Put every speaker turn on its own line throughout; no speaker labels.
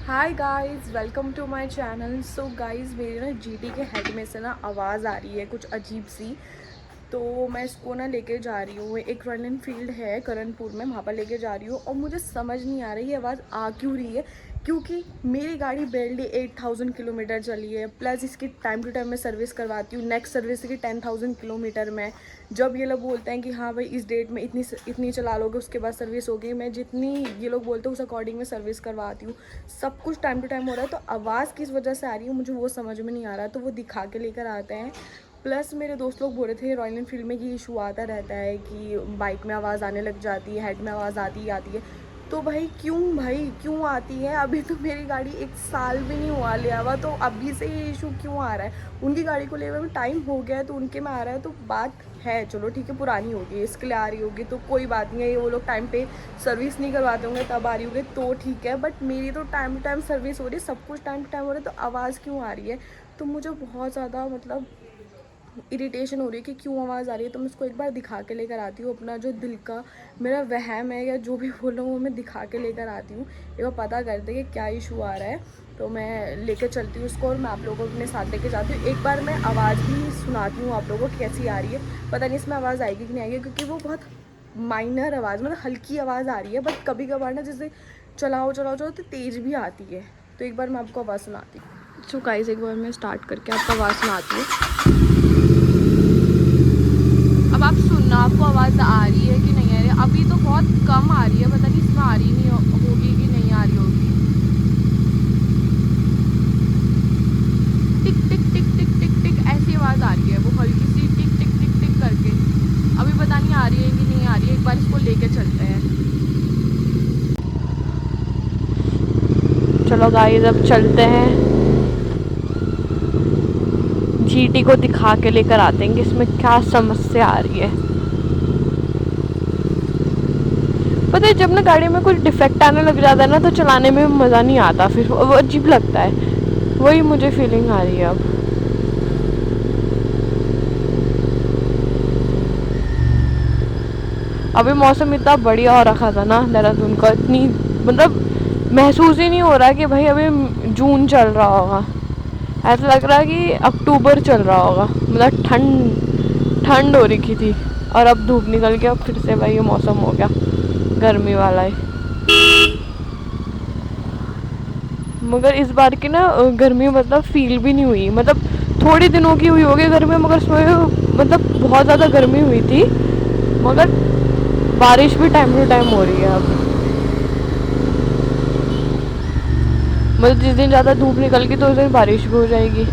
Hi guys, welcome to my channel. So guys, मेरी ना GT के हेड में से ना आवाज़ आ रही है कुछ अजीब सी। तो मैं इसको ना लेके जा रही हूँ, एक रॉयल एनफील्ड है करणपुर में, वहाँ पर लेके जा रही हूँ। और मुझे समझ नहीं आ रही है आवाज़ आ क्यों रही है, क्योंकि मेरी गाड़ी बेरली 8000 किलोमीटर चली है। प्लस इसकी टाइम टू टाइम मैं सर्विस करवाती हूँ। नेक्स्ट सर्विस की 10,000 किलोमीटर में। जब ये लोग बोलते हैं कि हाँ भाई इस डेट में इतनी इतनी चला लोगे उसके बाद सर्विस होगी, मैं जितनी ये लोग बोलते हैं उस अकॉर्डिंग मैं सर्विस करवाती हूँ। सब कुछ टाइम टू टाइम हो रहा है। तो आवाज़ किस वजह से आ रही है मुझे वो समझ में नहीं आ रहा। तो वो दिखा के लेकर आते हैं। प्लस मेरे दोस्त लोग बोल रहे थे रॉयल एनफील्ड में कि इशू आता रहता है कि बाइक में आवाज़ आने लग जाती है, हेड में आवाज़ आती है। तो भाई क्यों आती है? अभी तो मेरी गाड़ी 1 साल भी नहीं हुआ लिया हुआ, तो अभी से ये इशू क्यों आ रहा है? उनकी गाड़ी को ले हुए टाइम हो गया है तो उनके में आ रहा है। तो बात है, चलो ठीक है, पुरानी होगी इसके लिए आ रही होगी तो कोई बात नहीं है। ये वो लोग टाइम पे सर्विस नहीं करवाते होंगे तब आ रही होगी तो ठीक है। बट मेरी तो टाइम टू टाइम सर्विस हो रही है, सब कुछ टाइम टू टाइम हो रहा है, तो आवाज़ क्यों आ रही है? तो मुझे बहुत ज़्यादा मतलब इरिटेशन हो रही है कि क्यों आवाज़ आ रही है। तो मैं उसको एक बार दिखा के लेकर आती हूँ। अपना जो दिल का मेरा वहम है या जो भी बोलो वो मैं दिखा के लेकर आती हूँ। एक बार पता करते कि क्या इशू आ रहा है। तो मैं लेकर चलती हूँ उसको और मैं आप लोगों को अपने साथ लेके जाती हूँ। एक बार मैं आवाज़ भी सुनाती हूँ आप लोगों को कैसी आ रही है। पता नहीं इसमें आवाज़ आएगी कि नहीं आएगी, क्योंकि वो बहुत माइनर आवाज़, मतलब हल्की आवाज़ आ रही है। बट कभी कभार ना जैसे चलाओ तो तेज़ भी आती है। तो एक बार मैं आपको आवाज़ सुनाती हूँ। सो गाइस, एक बार मैं स्टार्ट करके आपको आवाज़ सुनाती हूँ। अब आप सुनना, आपको आवाज़ आ रही है कि नहीं आ रही है? अभी तो बहुत कम आ रही है, पता नहीं इसमें आ रही नहीं होगी कि नहीं आ रही होगी। टिक टिक टिक टिक टिक टिक ऐसी आवाज़ आ रही है, वो हल्की सी टिक टिक टिक टिक करके। अभी पता नहीं आ रही है कि नहीं आ रही है। एक बार इसको लेके चलते हैं। चलो गाइस, अब चलते हैं, जीटी को दिखा के लेकर आते हैं कि इसमें क्या समस्या आ रही है। पता है, जब ना गाड़ी में कुछ डिफेक्ट आने लग जाता है ना तो चलाने में मज़ा नहीं आता, फिर वो अजीब लगता है। वही मुझे फीलिंग आ रही है अब। अभी मौसम इतना बढ़िया हो रखा था ना देहरादून का, इतनी मतलब महसूस ही नहीं हो रहा कि भाई अभी जून चल रहा होगा। ऐसा लग रहा है कि अक्टूबर चल रहा होगा। मतलब ठंड ठंड हो रखी थी और अब धूप निकल के अब फिर से भाई ये मौसम हो गया गर्मी वाला है। मगर इस बार की ना गर्मी मतलब फील भी नहीं हुई, मतलब थोड़ी दिनों की हुई होगी गर्मी, मगर उसमें मतलब बहुत ज़्यादा गर्मी हुई थी। मगर बारिश भी टाइम टू टाइम हो रही है अब। मतलब जिस दिन ज़्यादा धूप निकल गई तो उस दिन बारिश भी हो जाएगी,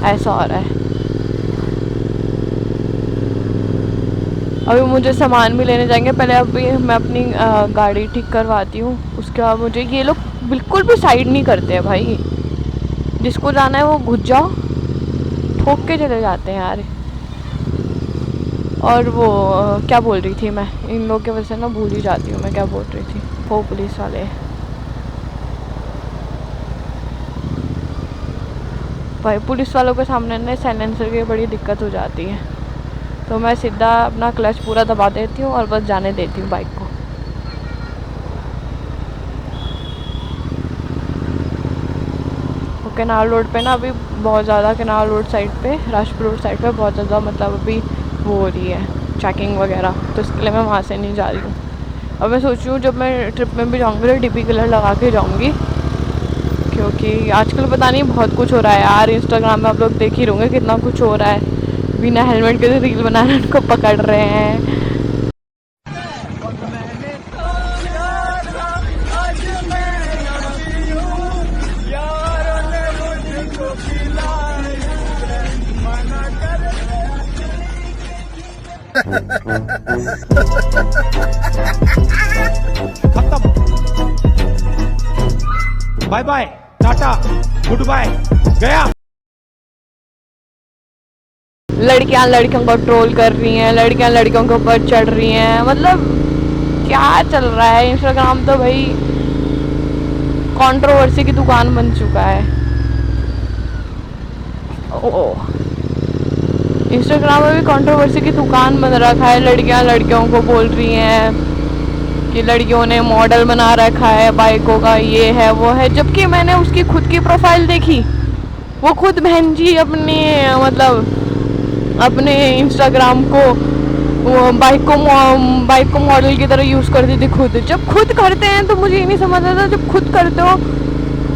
ऐसा हो रहा है। अभी मुझे सामान भी लेने जाएंगे, पहले अभी मैं अपनी गाड़ी ठीक करवाती हूँ। उसके बाद मुझे ये लोग बिल्कुल भी साइड नहीं करते हैं भाई। जिसको जाना है वो घुस जाओ, ठोक के चले जाते हैं यार। और वो क्या बोल रही थी मैं, इन लोगों की वजह से ना भूल ही जाती हूँ मैं क्या बोल रही थी। वो पुलिस वाले, भाई पुलिस वालों के सामने ना साइलेंसर की बड़ी दिक्कत हो जाती है। तो मैं सीधा अपना क्लच पूरा दबा देती हूँ और बस जाने देती हूँ बाइक को। केनाल रोड पे ना अभी बहुत ज़्यादा, केनाल रोड साइड पे, राजपुर रोड साइड पे बहुत ज़्यादा मतलब अभी वो हो रही है चेकिंग वगैरह। तो इसके लिए मैं वहाँ से नहीं जा रही हूँ। अब मैं सोच रही हूँ जब मैं ट्रिप में भी जाऊँगी तो डीपी कलर लगा के जाऊँगी, क्योंकि आजकल पता नहीं बहुत कुछ हो रहा है यार। इंस्टाग्राम में आप लोग देख ही होंगे कितना कुछ हो रहा है। बिना हेलमेट के रील बनाने उनको पकड़ रहे हैं।
खत्म, bye bye, tata, good bye, गया।
लड़कियां लड़कियों को ट्रोल कर रही हैं, लड़कियां लड़कियों के ऊपर चढ़ रही हैं। मतलब क्या चल रहा है? इंस्टाग्राम तो भाई कंट्रोवर्सी की दुकान बन चुका है। ओह, इंस्टाग्राम में भी कंट्रोवर्सी की दुकान बन रखा है। लड़कियां लड़कियों को बोल रही हैं कि लड़कियों ने मॉडल बना रखा है बाइकों का, ये है वो है, जबकि मैंने उसकी खुद की प्रोफाइल देखी, वो खुद बहन जी अपने मतलब अपने इंस्टाग्राम को वो बाइक को मॉडल की तरह यूज़ करती थी खुद। जब खुद करते हैं तो मुझे ये नहीं समझ आता, जब खुद करते हो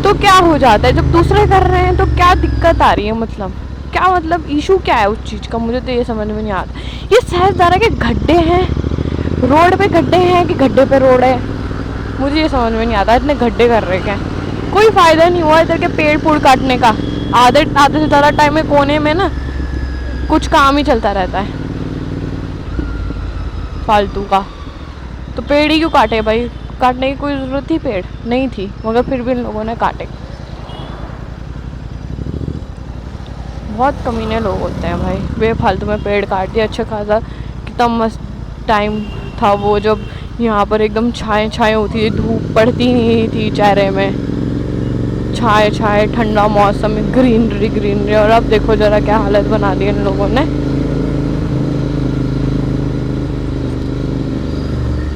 तो क्या हो जाता है, जब दूसरे कर रहे हैं तो क्या दिक्कत आ रही है, मतलब क्या, मतलब इशू क्या है उस चीज़ का, मुझे तो ये समझ में नहीं आता। ये सहजदारा के गड्ढे हैं, रोड पे गड्ढे हैं कि गड्ढे पे रोड है, मुझे ये समझ में नहीं आता। इतने गड्ढे कर रहे हैं, कोई फ़ायदा नहीं हुआ इधर के पेड़ फूल काटने का। आधे से ज़्यादा टाइम में कोने में ना कुछ काम ही चलता रहता है फालतू का। तो पेड़ ही क्यों काटे भाई, काटने की कोई ज़रूरत थी, पेड़ नहीं थी, मगर फिर भी इन लोगों ने काटे। बहुत कमीने लोग होते हैं भाई, बेफालतू में पेड़ काट दिया। अच्छा खासा कितना मस्त टाइम था वो, जब यहाँ पर एकदम छाए छाए होती थी, धूप पड़ती नहीं थी चेहरे में, छाए छाए ठंडा मौसम, ग्रीनरी ग्रीनरी। और अब देखो जरा क्या हालत बना दी इन लोगों ने।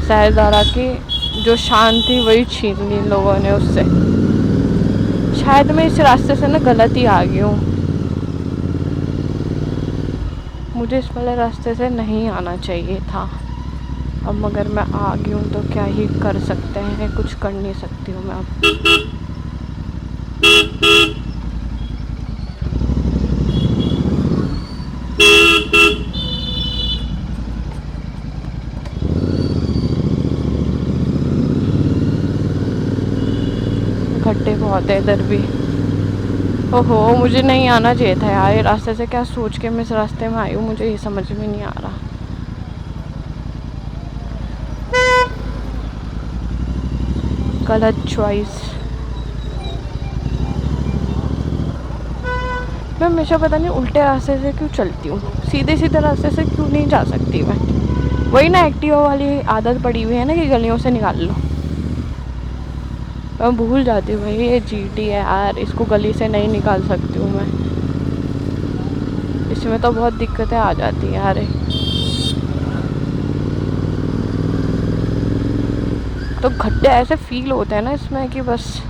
सहजदारा की जो शांति वही छीन ली इन लोगों ने उससे। शायद मैं इस रास्ते से ना गलत ही आ गई हूँ, मुझे इस वाले रास्ते से नहीं आना चाहिए था। अब मगर मैं आ गई हूँ तो क्या ही कर सकते हैं, कुछ कर नहीं सकती हूँ मैं अब। गड्ढे बहुत है इधर भी। ओहो, मुझे नहीं आना चाहिए था यार ये रास्ते से, क्या सोच के मैं इस रास्ते में आई हूँ, मुझे ये समझ में नहीं आ रहा। गलत चॉइस। मैं हमेशा पता नहीं उल्टे रास्ते से क्यों चलती हूँ, सीधे सीधे रास्ते से क्यों नहीं जा सकती मैं। वही ना एक्टिवा वाली आदत पड़ी हुई है ना कि गलियों से निकाल लो। मैं भूल जाती हूँ भाई ये जीटी है यार, इसको गली से नहीं निकाल सकती हूँ मैं, इसमें तो बहुत दिक्कतें आ जाती हैं यार। तो गड्ढे ऐसे फील होते हैं ना इसमें कि बस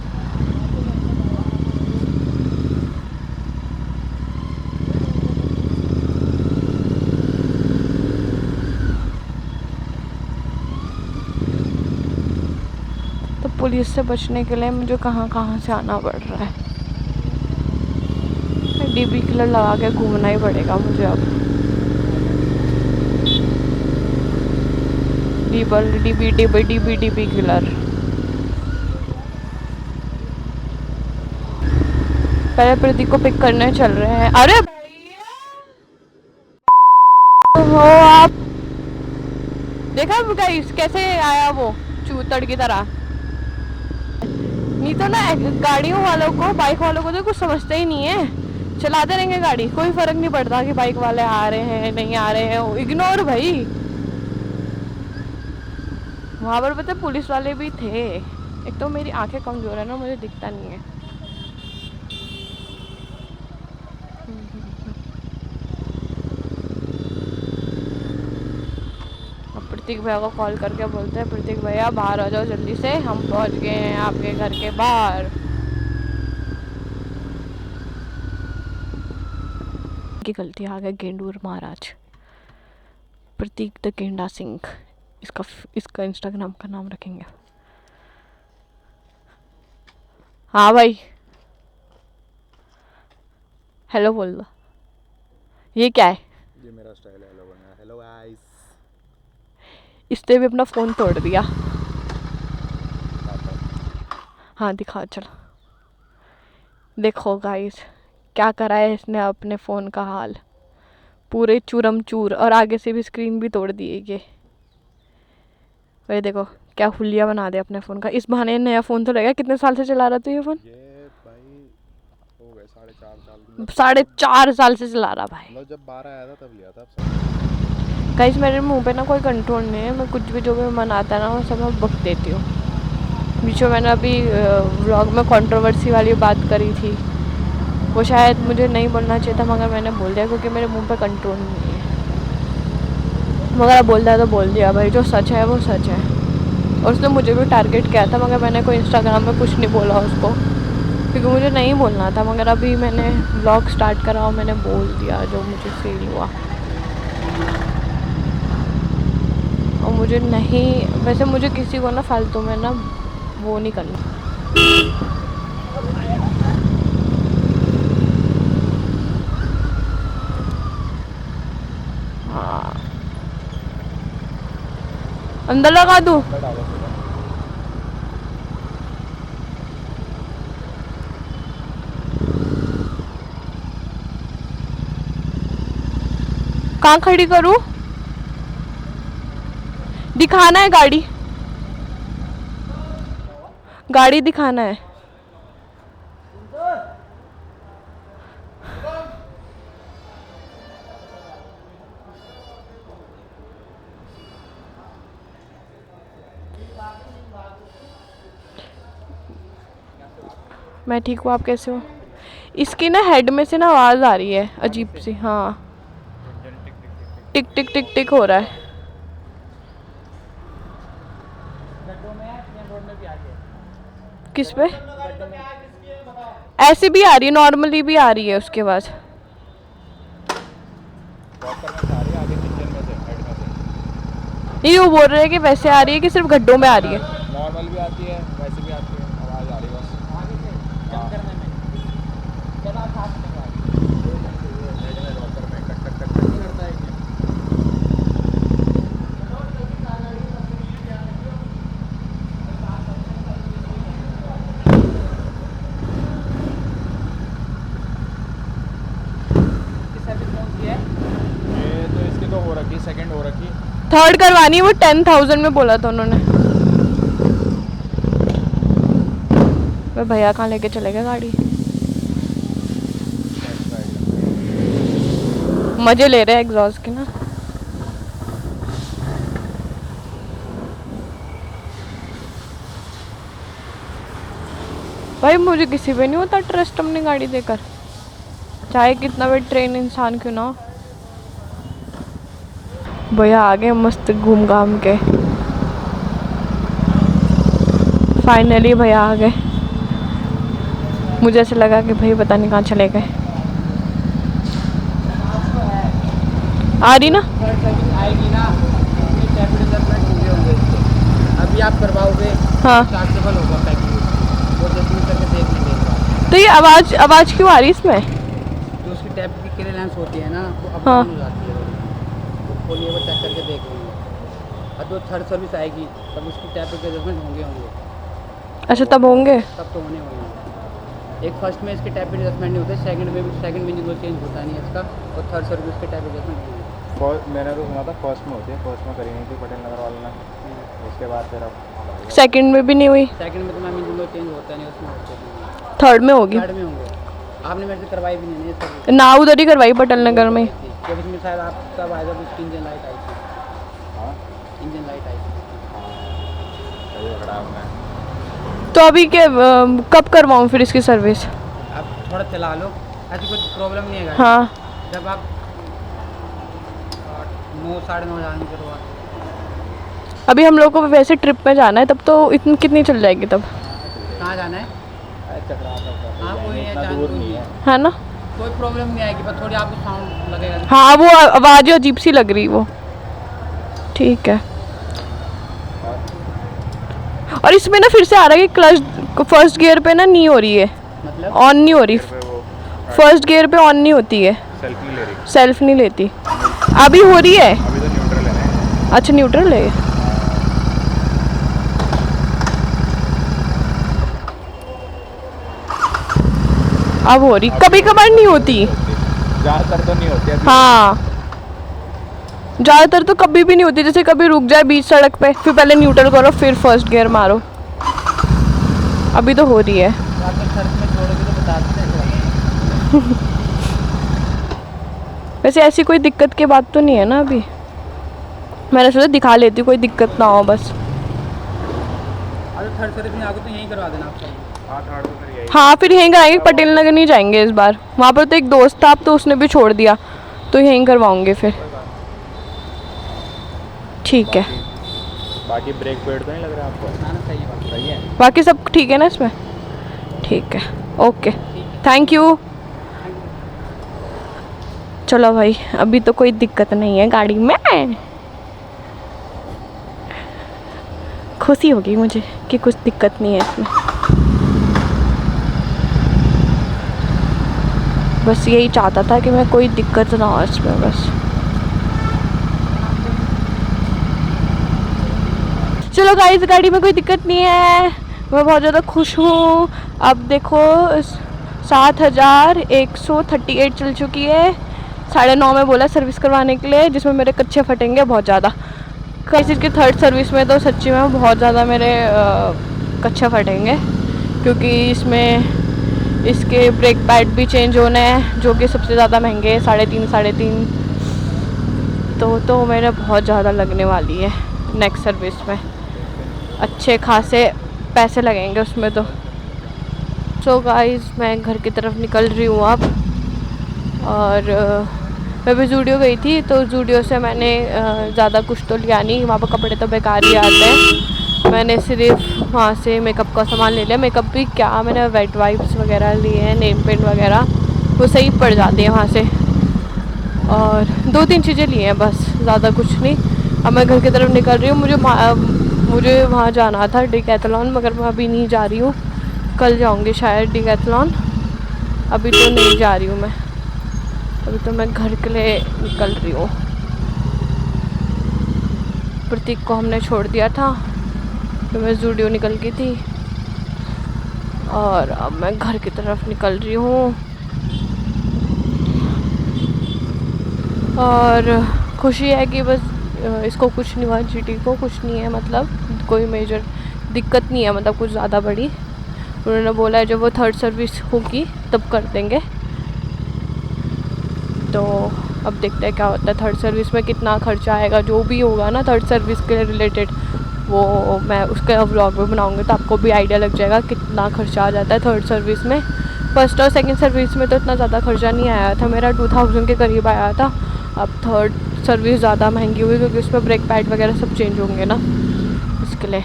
तो पुलिस से बचने के लिए मुझे कहाँ कहाँ से आना पड़ रहा है। डीबी किलर लगा के घूमना ही पड़ेगा मुझे अब। DB killer. पहले प्रतीक को पिक करने चल रहे हैं। अरे हो आप देखा गाइस कैसे आया वो चूतड़ की तरह। नहीं तो ना गाड़ियों वालों को, बाइक वालों को तो कुछ समझते ही नहीं है, चलाते रहेंगे गाड़ी, कोई फर्क नहीं पड़ता कि बाइक वाले आ रहे हैं नहीं आ रहे हैं, इग्नोर भाई। वहाँ पर पता पुलिस वाले भी थे। एक तो मेरी आंखें कमजोर है ना, मुझे दिखता नहीं है। अब प्रतीक भैया को कॉल करके बोलते हैं, प्रतीक भैया बाहर आ जाओ जल्दी से, हम पहुँच गए हैं आपके घर के बाहर। की गलती आ गया गेंडूर महाराज, प्रतीक द गेंडा सिंह, इसका इंस्टाग्राम का नाम रखेंगे। हाँ भाई हेलो बोल दो। ये क्या है?
ये मेरा स्टाइल है हेलो बोलना। Hello guys.
इसने भी अपना फ़ोन तोड़ दिया। हाँ दिखाओ चलो। देखो गाइस क्या करा है इसने अपने फ़ोन का हाल, पूरे चूरम चूर, और आगे से भी स्क्रीन भी तोड़ दी है ये। भाई देखो क्या हुलिया बना दे अपने फ़ोन का। इस बहाने नया फ़ोन तो रहेगा। कितने साल से चला रहा था ये फ़ोन?
ये भाई हो गए 4.5 साल।
4.5 साल से चला रहा भाई।
मतलब जब 12 आया था तब लिया था।
गाइस मेरे मुंह पे ना कोई कंट्रोल नहीं है, मैं कुछ भी जो भी मन आता है ना वो सब मैं बक देती हूँ। बीच में मैंने अभी व्लॉग में कंट्रोवर्सी वाली बात करी थी, वो शायद मुझे नहीं बोलना चाहिए था मगर मैंने बोल दिया क्योंकि मेरे मुंह पे कंट्रोल नहीं है। मगर अब बोल दिया तो बोल दिया भाई, जो सच है वो सच है। और उसने मुझे भी टारगेट किया था, मगर मैंने कोई इंस्टाग्राम में कुछ नहीं बोला उसको, क्योंकि मुझे नहीं बोलना था। मगर अभी मैंने व्लॉग स्टार्ट करा और मैंने बोल दिया जो मुझे फील हुआ। और मुझे नहीं, वैसे मुझे किसी को ना फालतू में ना वो नहीं करना। हाँ, अंदर लगा दूँ? कहाँ खड़ी करूँ? दिखाना है गाड़ी, गाड़ी दिखाना है। मैं ठीक हूँ, आप कैसे हो? इसकी ना हेड में से ना आवाज़ आ रही है अजीब सी। हाँ, टिक टिक टिक टिक हो रहा है। किस पे? ऐसे भी आ रही है, नॉर्मली भी आ रही है उसके बाद। नहीं, वो बोल रहे हैं कि वैसे आ रही है कि सिर्फ गड्ढों में आ रही है।
नॉर्मल भी आती है, वैसे भी आती है, आवाज़ आ रही है बस। ये तो इसकी तो हो रखी, सेकंड हो रखी।
थर्ड करवानी है, वो 10,000 में बोला था उन्होंने। वह भैया कहाँ लेके चले गए गाड़ी? मजे ले रहे हैं एग्जॉस्ट के ना। भाई मुझे किसी पे नहीं होता ट्रस्ट अपनी गाड़ी देकर, चाहे कितना भी ट्रेन इंसान क्यों ना हो। भैया आ गए मस्त घूम घाम के। फाइनली भैया आ गए। मुझे ऐसा लगा कि भाई पता नहीं कहाँ चले गए। आ रही ना?
आएगी ना, अभी आप करवाओगे।
हाँ,
चार्जेबल होगा पैकिंग, वो जैसे करके देख लेंगे।
तो ये आवाज़ क्यों आ रही है इसमें?
जो उसकी टैप की क्लियरेंस होती है ना, वो अप
हाँ।
डाउन हो जाती है। वो खोलिए, वो चेक करके देख लेंगे। अब जो थर्ड सर्विस आएगी तब उसकी टैप के एडजस्टमेंट होंगे।
अच्छा, तब होंगे।
तब तो होंगे। एक फर्स्ट में इसके टैप एडजस्टमेंट नहीं होते, सेकंड में जो चेंज होता नहीं है इसका, और थर्ड सर्विस के टैप एडजस्टमेंट होंगे।
मैंने तो सुना था फर्स्ट में होती है, फर्स्ट में करी नहीं थी पटेल नगर वाले ने, उसके बाद फिर अब
सेकंड में भी नहीं हुई?
सेकंड में तो मैम इंजन चेंज होता नहीं, उसमें होते हैं।
थर्ड में होगी।
थर्ड में होंगे। आपने मेरे से करवाई भी नहीं है
ना, उधर ही करवाई पटेल नगर में।
जब उसमें शायद आप तब आया था, उसकी इंजन लाइट आई थी।
हाँ
इंजन लाइट आई थी।
सही खड़ा हूँ मैं।
तो अभी के कब करवाऊँ फिर इसकी सर्विस?
आप थोड़ा चला लो, ऐसी कुछ प्रॉब्लम नहीं है गाड़ी।
हाँ,
जब आप 9 साढ़े 9 हज़ार में करवा।
अभी हम लोग को वैसे ट्रिप में जाना है, तब तो इतनी कितनी चल जाएगी तब?
कहाँ जाना है? हाँ, कोई नहीं,
इतना दूर नहीं है।
है ना?
कोई प्रॉब्लम नहीं आएगी, बस थोड़ी आपको साउंड लगेगा।
हाँ, वो आवाज़ अजीब सी लग रही वो। ठीक है। और इसमें ना फिर से आ रहा है कि क्लच फर्स्ट गियर पे ना नहीं हो रही है,
मतलब
ऑन नहीं हो रही। फर्स्ट गियर पे ऑन नहीं होती है,
सेल्फ नहीं ले रही,
सेल्फ नहीं लेती। अभी हो रही है?
अभी तो न्यूट्रल है।
अच्छा, न्यूट्रल है। अब हो रही, कभी कभार नहीं होती।
ज़्यादातर तो नहीं होती है।
हाँ, ज़्यादातर तो कभी भी नहीं होती। जैसे कभी रुक जाए बीच सड़क पे, फिर पहले न्यूट्रल करो, फिर फर्स्ट गियर मारो। अभी तो हो रही है।
आपको सड़क में छोड़ोगे तो बता देते हैं।
वैसे ऐसी कोई दिक्कत की बात तो नहीं है ना अभी। मैंने सोचा दिखा लेती, कोई दिक्कत ना हो बस।
अगर थर्ड सर्विस में आगे तो यहीं करवा देना आप सही।
हाँ थर्ड तो फिर यही।
हाँ, फिर यहीं कराएंगे, पटेल नगर नहीं जाएंगे इस बार। वहाँ पर तो एक दोस्त था, अब तो उसने भी छोड़ दिया, तो यहीं करवाऊंगे फिर। ठीक है।
बाकी ब्रेक पेड तो नहीं लग रहा आपको?
ना सही है बात।
सही है।
बाकी सब ठीक है ना इसमें? ठीक है, ओके, थैंक यू। चलो भाई, अभी तो कोई दिक्कत नहीं है गाड़ी में। खुशी होगी मुझे कि कुछ दिक्कत नहीं है इसमें। बस यही चाहता था कि मैं कोई दिक्कत ना हो इसमें बस। चलो गाइस, गाड़ी में कोई दिक्कत नहीं है, मैं बहुत ज़्यादा खुश हूँ। अब देखो 7138 चल चुकी है। 9:30 में बोला सर्विस करवाने के लिए, जिसमें मेरे कच्चे फटेंगे बहुत ज़्यादा। कैसे इसकी थर्ड सर्विस में तो सच्ची में बहुत ज़्यादा मेरे कच्चे फटेंगे, क्योंकि इसमें इसके ब्रेक पैड भी चेंज होने हैं, जो कि सबसे ज़्यादा महंगे हैं, 3.5 तो मेरे बहुत ज़्यादा लगने वाली है नेक्स्ट सर्विस में। अच्छे खासे पैसे लगेंगे उसमें तो। सो गाइस, मैं घर की तरफ निकल रही हूँ अब। और मैं भी ज़ूडियो गई थी, तो ज़ूडियो से मैंने ज़्यादा कुछ तो लिया नहीं, वहाँ पर कपड़े तो बेकार ही आते हैं। मैंने सिर्फ वहाँ से मेकअप का सामान ले लिया। मेकअप भी क्या, मैंने वेट वाइप्स वगैरह लिए हैं, नेल पेंट वगैरह, वो सही पड़ जाती है वहाँ से। और 2-3 चीज़ें ली हैं बस, ज़्यादा कुछ नहीं। अब मैं घर की तरफ निकल रही हूँ। मुझे वहाँ जाना था डिकैथलॉन, मगर मैं अभी नहीं जा रही हूँ। कल जाऊँगी शायद डिकैथलॉन, अभी तो नहीं जा रही हूँ मैं। अभी तो मैं घर के लिए निकल रही हूँ। प्रतीक को हमने छोड़ दिया था, तो मैं ज़ूडियो निकल गई थी, और अब मैं घर की तरफ निकल रही हूँ। और खुशी है कि बस इसको कुछ नहीं हुआ, जीटी को कुछ नहीं है, मतलब कोई मेजर दिक्कत नहीं है, मतलब कुछ ज़्यादा बड़ी। उन्होंने बोला है जब वो थर्ड सर्विस होगी तब कर देंगे। तो अब देखते हैं क्या होता है थर्ड सर्विस में, कितना खर्चा आएगा, जो भी होगा ना थर्ड सर्विस के रिलेटेड, वो मैं उसका व्लॉग में बनाऊंगी, तो आपको भी आइडिया लग जाएगा कितना खर्चा आ जाता है थर्ड सर्विस में। फर्स्ट और सेकंड सर्विस में तो इतना ज़्यादा खर्चा नहीं आया था, मेरा 2000 के करीब आया था। अब थर्ड सर्विस ज़्यादा महंगी हुई, क्योंकि उसमें ब्रेक पैड वगैरह सब चेंज होंगे ना, इसके लिए।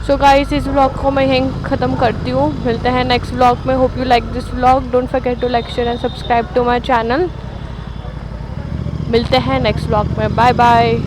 सो गाइस, इस व्लॉग को मैं यहीं ख़त्म करती हूँ। मिलते हैं नेक्स्ट व्लॉग में। Hope you like this vlog. Don't forget to like, share and subscribe to my channel. मिलते हैं नेक्स्ट व्लॉग में। Bye bye.